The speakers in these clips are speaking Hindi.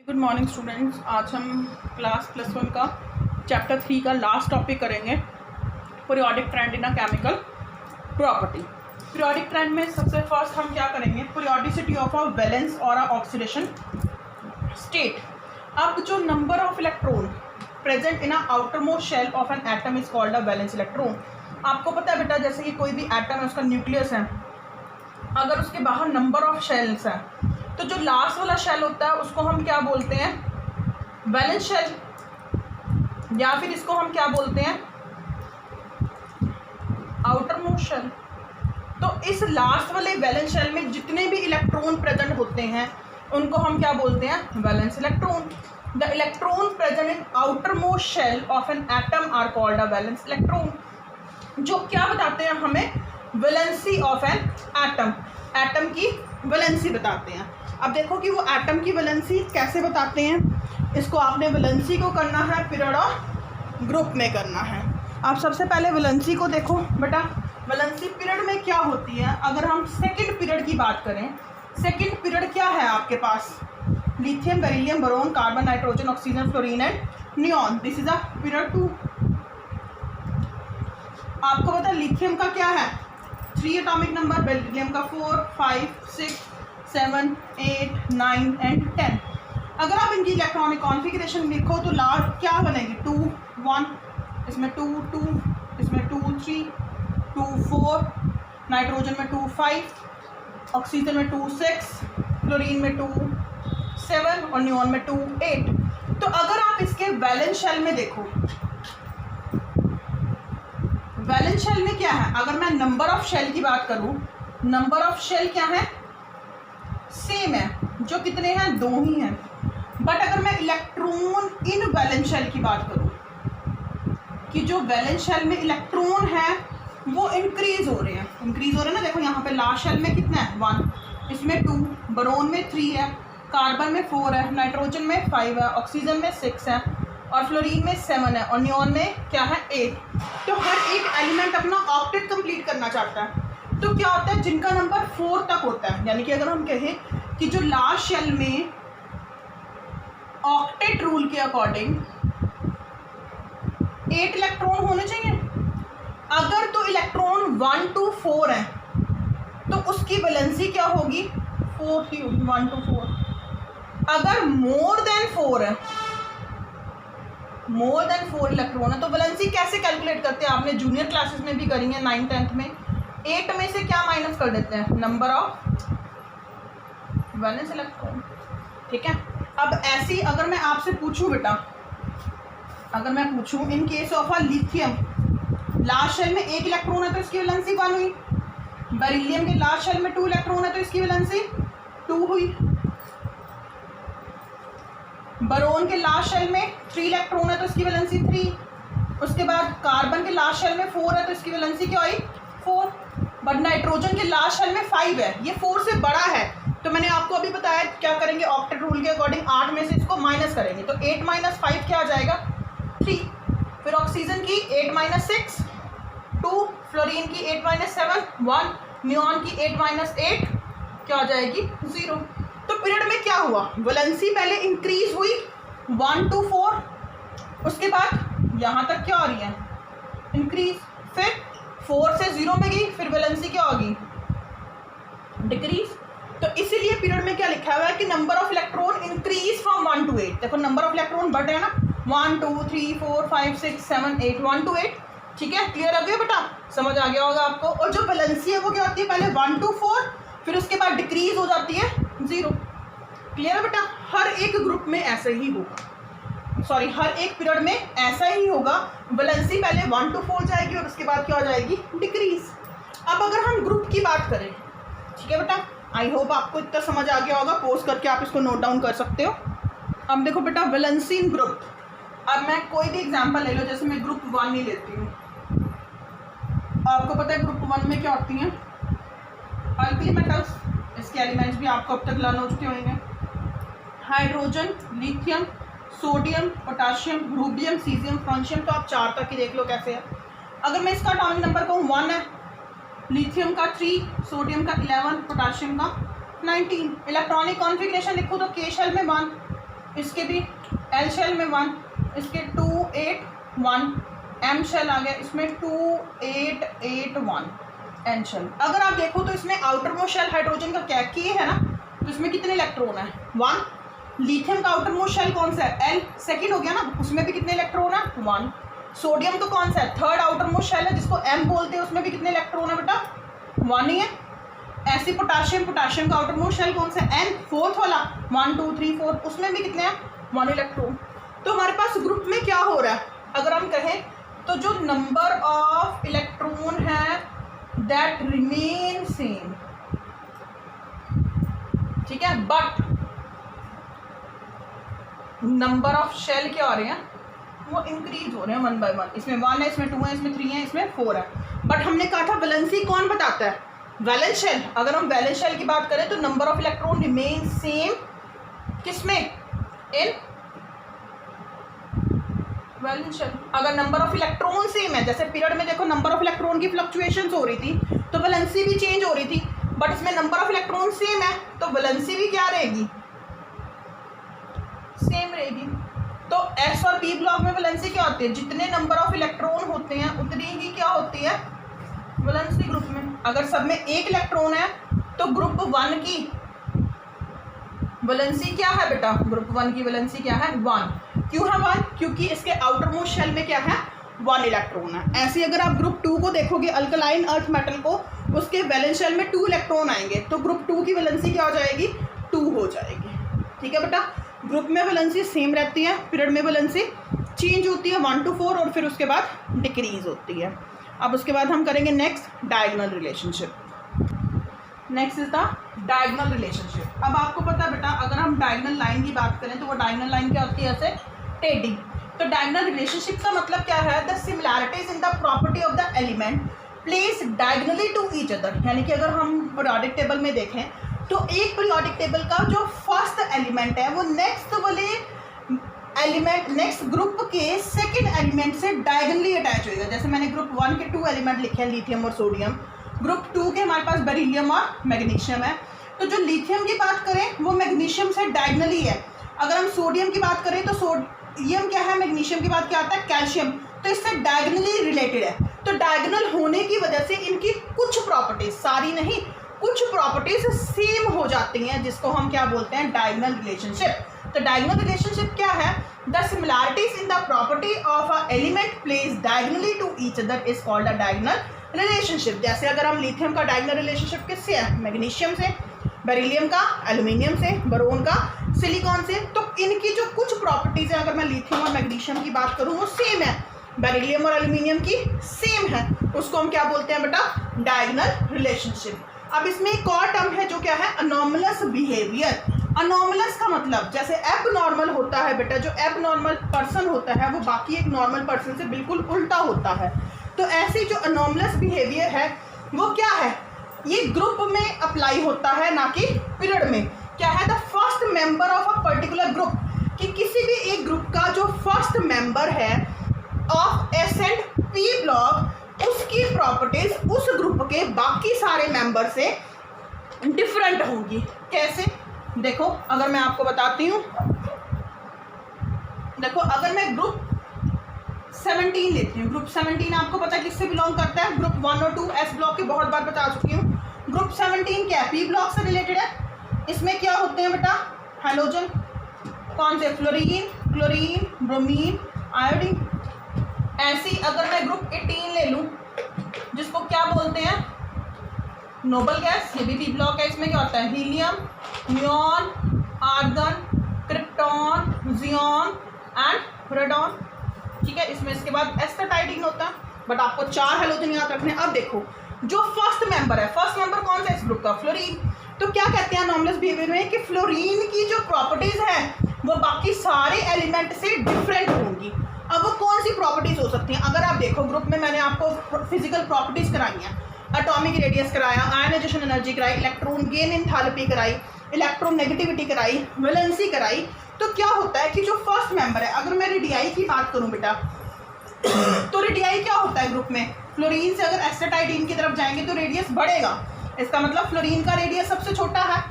Good morning students. आज हम क्लास +1 का चैप्टर 3 का लास्ट टॉपिक करेंगे, periodic trend in a chemical property. Periodic trend में सबसे फर्स्ट हम क्या करेंगे, पीरियोडिसिटी ऑफ अ वैलेंस और अ ऑक्सीडेशन स्टेट। अब जो number of electron present in a outermost shell of an atom is called a valence electron. आपको पता है बेटा, जैसे कि कोई भी एटम है, उसका न्यूक्लियस है, अगर उसके बाहर नंबर ऑफ शेल्स हैं तो जो लास्ट वाला शेल होता है उसको हम क्या बोलते हैं, वैलेंस शेल, या फिर इसको हम क्या बोलते हैं, आउटर मोस्ट शेल। तो इस लास्ट वाले वैलेंस शेल में जितने भी इलेक्ट्रॉन प्रेजेंट होते हैं उनको हम क्या बोलते हैं, valence electron. The electron present in outermost shell of an atom are called a valence electron. जो क्या बताते हैं हमें, valency of an atom, atom की वैलेंसी बताते हैं। अब देखो कि वो एटम की वैलेंसी कैसे बताते हैं। इसको आपने वैलेंसी को करना है पीरियड और ग्रुप में करना है। आप सबसे पहले वैलेंसी को देखो बेटा, वैलेंसी पीरियड में क्या होती है। अगर हम सेकंड पीरियड की बात करें, सेकंड पीरियड क्या है आपके पास, lithium, beryllium, boron, carbon, nitrogen, oxygen, fluorine and neon. This is a period 2। आपको पता है लिथियम का क्या है, 3 एटॉमिक नंबर, बेरिलियम का 4, 5, 6, 7, 8, 9 एंड 10। अगर आप इनकी इलेक्ट्रॉनिक कॉन्फ़िगरेशन लिखो तो लास्ट क्या बनेगी, 2, 1, इसमें 2, 2, इसमें 2, 3, 2, 4, नाइट्रोजन में 2, 5, ऑक्सीजन में 2, 6, फ्लोरीन में 2, 7 और नियॉन में 2, 8। तो अगर आप इसके वैलेंस शेल में देखो, वैलेंस शेल में क्या है, अगर मैं नंबर ऑफ शेल की बात करूं, नंबर ऑफ शेल क्या है, सेम है, जो कितने हैं, 2 ही हैं। बट अगर मैं इलेक्ट्रॉन इन वैलेंस शेल की बात करूं कि जो वैलेंस शेल में इलेक्ट्रॉन है वो इंक्रीज हो रहे हैं, इंक्रीज हो रहे हैं ना। देखो यहाँ पे लास्ट शेल में कितना है, 1, इसमें 2, बोरोन में 3 है, कार्बन में 4 है, नाइट्रोजन में 5 है, ऑक्सीजन में 6 है और फ्लोरीन में 7 है और नियॉन में क्या है, 8। तो हर एक एलिमेंट अपना ऑक्टेट कंप्लीट करना चाहता है। तो क्या होता है, जिनका नंबर 4 तक होता है, यानी कि अगर हम कहें कि जो लास्ट शेल में ऑक्टेट रूल के अकॉर्डिंग 8 इलेक्ट्रॉन होने चाहिए। अगर तो इलेक्ट्रॉन 1 to 4 है तो उसकी वैलेंसी क्या होगी, 4 ही होगी, 1 to 4। अगर मोर देन 4 है, मोर देन 4 इलेक्ट्रॉन है, तो वैलेंसी कैसे कैलकुलेट करते हैं, आपने जूनियर क्लासेस में भी करी है, 9th 10th में। 8 में से क्या माइनस कर देते हैं, नंबर ऑफ वैलेंस इलेक्ट्रॉन, ठीक है। अब ऐसी अगर मैं आपसे पूछूं बेटा, अगर मैं पूछूं in case of a lithium, last shell में 1 इलेक्ट्रॉन है तो इसकी वैलेंसी 1 हुई। बेरिलियम के लास्ट शेल में 2 इलेक्ट्रॉन है तो इसकी वैलेंसी 2 हुई। बोरोन के लास्ट शेल में 3 इलेक्ट्रॉन है तो इसकी वैलेंसी 3। उसके बाद कार्बन के लास्ट शेल में 4 है तो इसकी वैलेंसी क्या हुई, 4। बट नाइट्रोजन के लास्ट शेल में 5 है, ये 4 से बड़ा है। तो मैंने आपको अभी बताया क्या करेंगे, ऑक्टेट रूल के अकॉर्डिंग 8 में से इसको माइनस करेंगे, तो 8 - 5 क्या आ जाएगा, 3। फिर ऑक्सीजन की 8 - 6 2, फ्लोरीन की 8 - 7 1, नियॉन की 8 - 8 क्या आ जाएगी, 0। तो पीरियड में क्या हुआ, वैलेंसी पहले इंक्रीज हुई 1 to 4, उसके बाद यहाँ तक क्या हो रही है, इंक्रीज, फिर 4 से 0 में गई, फिर वैलेंसी क्या होगी, डिक्रीज। तो इसीलिए पीरियड में क्या लिखा हुआ है कि number of electron increase from 1 to 8। देखो नंबर ऑफ इलेक्ट्रॉन बढ़ रहे हैं ना, 1 2 3 4 5 6 7 8, 1 to 8, ठीक है। क्लियर आ गया बेटा, समझ आ गया होगा आपको। और जो वैलेंसी है वो क्या होती है, पहले 1 to 4, फिर उसके बाद डिक्रीज हो जाती है 0। क्लियर है बेटा, हर एक ग्रुप में ऐसे ही होगा, सॉरी हर एक पीरियड में ऐसा ही होगा। वैलेंसी पहले 1 to 4 जाएगी और उसके बाद क्या हो जाएगी, डिक्रीज। अब अगर हम ग्रुप की बात करें, ठीक है बेटा, आई होप आपको इतना समझ आ गया होगा। पोस्ट करके आप इसको नोट डाउन कर सकते हो। अब देखो बेटा, वैलेंसी इन ग्रुप, अब मैं कोई भी एग्जांपल ले लो, जैसे मैं ग्रुप 1 ही लेती हूँ। आपको पता है ग्रुप 1 में क्या होती हैं, अल्कली मेटल्स, इसके एलिमेंट्स भी आपको अब तक लर्न हो चुके होंगे, hydrogen, lithium, sodium, potassium, rubidium, caesium, francium. तो आप 4 तक ही देख लो कैसे है। अगर मैं इसका एटॉमिक नंबर कहूँ 1 है, लिथियम का 3, सोडियम का 11, पोटाशियम का 19। इलेक्ट्रॉनिक कॉन्फ़िगरेशन लिखो तो के शेल में 1, इसके भी एल शेल में 1, इसके 2 8 1, एम शेल आ गया, इसमें 2 8 8 1 एन शेल। अगर आप देखो तो इसमें आउटर मोस्ट शेल हाइड्रोजन का क्या के है ना, तो इसमें कितने इलेक्ट्रॉन है 1। लिथियम का आउटर मोस्ट शेल कौन सा है एल, सेकेंड हो गया ना, उसमें भी कितने इलेक्ट्रॉन है 1। सोडियम तो कौन सा है थर्ड आउटर मोस्ट शेल है जिसको एम बोलते हैं, उसमें भी कितने इलेक्ट्रॉन है बेटा 1 ही है। ऐसे पोटाशियम, पोटाशियम का आउटर मोस्ट शेल कौन सा है एन, फोर्थ वाला 1 2 3 4, उसमें भी कितने हैं 1 इलेक्ट्रॉन। तो हमारे पास ग्रुप में क्या हो रहा है, अगर हम कहें तो जो नंबर ऑफ इलेक्ट्रॉन है दैट रिमेन सेम, ठीक है, बट नंबर ऑफ शेल क्या हो रहे हैं वो इंक्रीज हो रहे हैं 1 बाय 1। इसमें 1 है, इसमें 2 है, इसमें 3 है, इसमें 4 है। बट हमने कहा था वैलेंसी कौन बताता है, वैलेंस शेल। अगर हम वैलेंस शेल की बात करें तो number of electron remain same किसमें इन वैलेंस शेल। अगर नंबर ऑफ इलेक्ट्रॉन सेम है, जैसे पीरियड में देखो नंबर ऑफ इलेक्ट्रॉन की फ्लक्चुएशंस हो रही थी तो वैलेंसी भी चेंज हो रही थी, बट इसमें नंबर ऑफ इलेक्ट्रॉन सेम है तो वैलेंसी भी क्या रहेगी सेम रहेगी। तो एस और पी ब्लॉक में वैलेंसी क्या होती है, जितने नंबर ऑफ इलेक्ट्रॉन होते हैं उतनी ही क्या होती है वैलेंसी ग्रुप में। अगर सब में एक इलेक्ट्रॉन है तो ग्रुप 1 की वैलेंसी क्या है बेटा, ग्रुप 1 की वैलेंसी क्या है 1। क्यों है 1, क्योंकि इसके आउटर मोस्ट शेल में क्या है 1 इलेक्ट्रॉन है। ऐसे अगर आप ग्रुप 2 को देखोगे अल्कलाइन अर्थ मेटल को, उसके वैलेंस शेल में 2 इलेक्ट्रॉन आएंगे तो ग्रुप 2 की वैलेंसी क्या हो जाएगी 2 हो जाएगी, ठीक है बेटा। ग्रुप में वैलेंसी सेम रहती है, पीरियड में वैलेंसी चेंज होती है 1 to 4 और फिर उसके बाद डिक्रीज होती है। अब उसके बाद हम करेंगे next diagonal relationship. Next is the diagonal relationship. अब आपको पता है बेटा अगर हम डायगोनल लाइन की बात करें तो वो डायगोनल लाइन क्या होती है ऐसे टेढ़ी। तो डायगोनल रिलेशनशिप का मतलब क्या है, the similarities in the property of the element place diagonally to each other. यानी कि अगर हम पीरियोडिक टेबल में देखें तो एक पीरियोडिक टेबल का जो फर्स्ट एलिमेंट है वो नेक्स्ट वाले एलिमेंट नेक्स्ट ग्रुप के सेकंड एलिमेंट से डायगोनली अटैच होएगा। जैसे मैंने ग्रुप 1 के 2 एलिमेंट लिखे हैं लिथियम और सोडियम, ग्रुप 2 के हमारे पास बेरिलियम और मैग्नीशियम है। तो जो लिथियम की बात करें वो मैग्नीशियम से डायगोनली है। अगर हम सोडियम की बात करें तो सोडियम क्या है, मैग्नीशियम के बाद क्या आता है कैल्शियम, तो इससे डायगोनली रिलेटेड है। तो डायगोनल होने की वजह से इनकी कुछ प्रॉपर्टीज, सारी नहीं कुछ प्रॉपर्टीज सेम हो जाती हैं, जिसको हम क्या बोलते हैं डायगोनल रिलेशनशिप। तो डायगोनल रिलेशनशिप क्या है, the similarities in the property of a element place diagonally to each other is called a diagonal relationship. जैसे अगर हम लिथियम का डायगोनल रिलेशनशिप किससे है, मैग्नीशियम से, बेरिलियम का एल्यूमिनियम से, बोरोन का सिलिकॉन से। तो इनकी जो कुछ प्रॉपर्टीज है, अगर मैं लिथियम और मैग्नीशियम की बात करूँ वो सेम है, बेरिलियम और एल्यूमिनियम की सेम है, उसको हम क्या बोलते हैं बेटा डायगोनल रिलेशनशिप। अब इसमें एक और टर्म है जो क्या है अनोमलस बिहेवियर। अनोमलस का मतलब जैसे एबनॉर्मल होता है बेटा, जो एबनॉर्मल पर्सन होता है वो बाकी एक नॉर्मल पर्सन से बिल्कुल उल्टा होता है। तो ऐसी जो अनोमलस बिहेवियर है वो क्या है, ये ग्रुप में अप्लाई होता है ना कि पीरियड में। क्या है, the first member of a particular group, कि किसी भी एक ग्रुप का जो फर्स्ट मेंबर है of S and p block, उसकी प्रॉपर्टीज उस ग्रुप के बाकी सारे मेंबर से डिफरेंट होंगी। कैसे, देखो अगर मैं आपको बताती हूँ, देखो अगर मैं ग्रुप 17 लेती हूँ, ग्रुप 17 आपको पता है किससे बिलोंग करता है, ग्रुप 1 और 2 एस ब्लॉक के बहुत बार बता चुकी हूँ। ग्रुप 17 क्या है, पी ब्लॉक से रिलेटेड है। इसमें क्या होते हैं बेटा हाइड्रोजन, कौन से, फ्लोरीन, क्लोरीन, ब्रोमीन, आयोडीन। ऐसी अगर मैं ग्रुप 18 ले लूँ जिसको क्या बोलते हैं नोबल गैस, ये भी पी ब्लॉक है। इसमें क्या होता है helium, neon, argon, krypton, xenon and radon, ठीक है। इसमें इसके बाद एस्टाटाइडिन होता है, बट आपको 4 हैलोजन याद रखने। अब देखो जो फर्स्ट मेंबर है, फर्स्ट मेंबर कौन सा है इस ग्रुप का, फ्लोरीन। तो क्या कहते हैं अनोमलस बिहेवियर में कि फ्लोरीन की जो प्रॉपर्टीज है वो बाकी सारे एलिमेंट से डिफरेंट होंगी। अब वो कौन सी प्रॉपर्टीज हो सकती हैं, अगर आप देखो ग्रुप में मैंने आपको फिजिकल प्रॉपर्टीज कराई हैं, एटॉमिक रेडियस कराया, आयनाइजेशन एनर्जी कराई, इलेक्ट्रॉन गेन एंथैल्पी कराई, इलेक्ट्रॉन नेगेटिविटी कराई, वैलेंसी कराई। तो क्या होता है कि जो फर्स्ट मेंबर है, अगर मैं रेडियाई की बात करूं बेटा तो रेडियाई क्या होता है ग्रुप में, फ्लोरीन से अगर एस्टाटाइडिन की तरफ जाएंगे तो रेडियस बढ़ेगा, इसका मतलब फ्लोरीन का रेडियस सबसे छोटा है।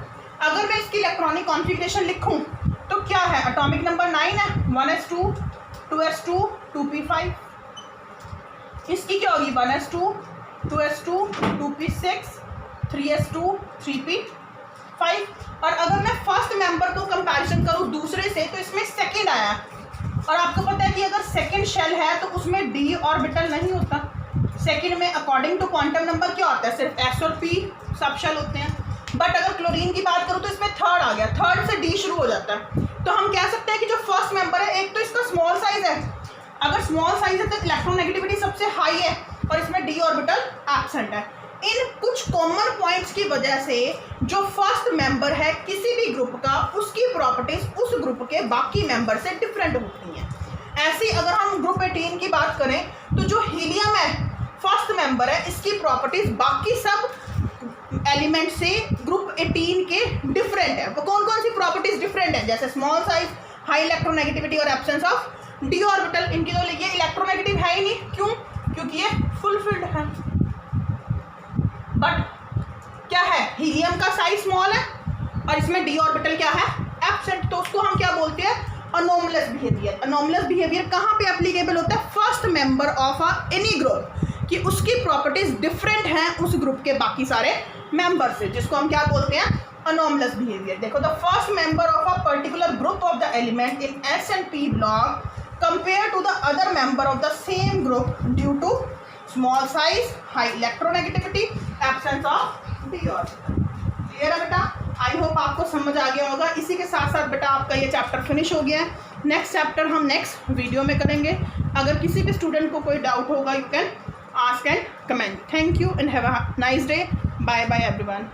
अगर मैं इसकी इलेक्ट्रॉनिक कॉन्फ़िगरेशन लिखूं तो क्या है, एटॉमिक नंबर 9 है, 1s2 2s2 2p5। इसकी क्या होगी, 1s2 2s2 2p6 3s2 3p5। और अगर मैं फर्स्ट मेंबर को कंपैरिजन करूँ दूसरे से, तो इसमें सेकंड आया, और आपको पता है कि अगर सेकंड शेल है तो उसमें डी ऑर्बिटल नहीं होता। सेकंड में अकॉर्डिंग टू क्वांटम नंबर क्या होता है, सिर्फ एस और पी सब शेल होते हैं। बट अगर क्लोरीन की बात करूँ तो इसमें थर्ड आ गया, थर्ड से डी शुरू हो जाता है। तो हम कह सकते हैं कि जो फर्स्ट मेंबर है, एक तो इसका स्मॉल साइज है, अगर स्मॉल साइज है तो इलेक्ट्रोनेगेटिविटी सबसे हाई है, और इसमें डी ऑर्बिटल एब्सेंट है। इन कुछ कॉमन पॉइंट्स की वजह से जो फर्स्ट मेंबर है किसी भी ग्रुप का, उसकी प्रॉपर्टीज उस ग्रुप के बाकी मेंबर से डिफरेंट होती हैं। ऐसे अगर हम ग्रुप 18 की बात करें तो जो हीलियम है फर्स्ट मेंबर है, इसकी प्रॉपर्टीज बाकी सब एलिमेंट से ग्रुप 18 के डिफरेंट है। वो कौन कौन सी प्रॉपर्टीज डिफरेंट है, जैसे स्मॉल साइज, हाई इलेक्ट्रोनेगेटिविटी और एब्सेंस ऑफ डी ऑर्बिटल। इनकी तो ये इलेक्ट्रोनेगेटिव है ही नहीं, क्यों, क्योंकि ये फुलफिल्ड है। बट क्या है, हीलियम का साइज स्मॉल है और इसमें डी ऑर्बिटल क्या है, एब्सेंट। तो उसको हम क्या बोलते हैं, अनोमलस बिहेवियर। अनोमलस बिहेवियर कहाँ पे एप्लीकेबल होता है, first member of any group, कि उसकी प्रॉपर्टीज डिफरेंट हैं उस ग्रुप के बाकी सारे मेंबर से, जिसको हम क्या बोलते हैं, अनोमलस बिहेवियर। देखो, the first member of a particular group of the element in s and p block compare to the other member of the same group due to small size, high electronegativity, absence of d orbital. Clear है बेटा, आई होप आपको समझ आ गया होगा। इसी के साथ साथ बेटा आपका ये चैप्टर फिनिश हो गया है। नेक्स्ट चैप्टर हम नेक्स्ट वीडियो में करेंगे। अगर किसी भी स्टूडेंट को कोई डाउट होगा, you can ask and comment. Thank you and have a nice day. Bye bye everyone.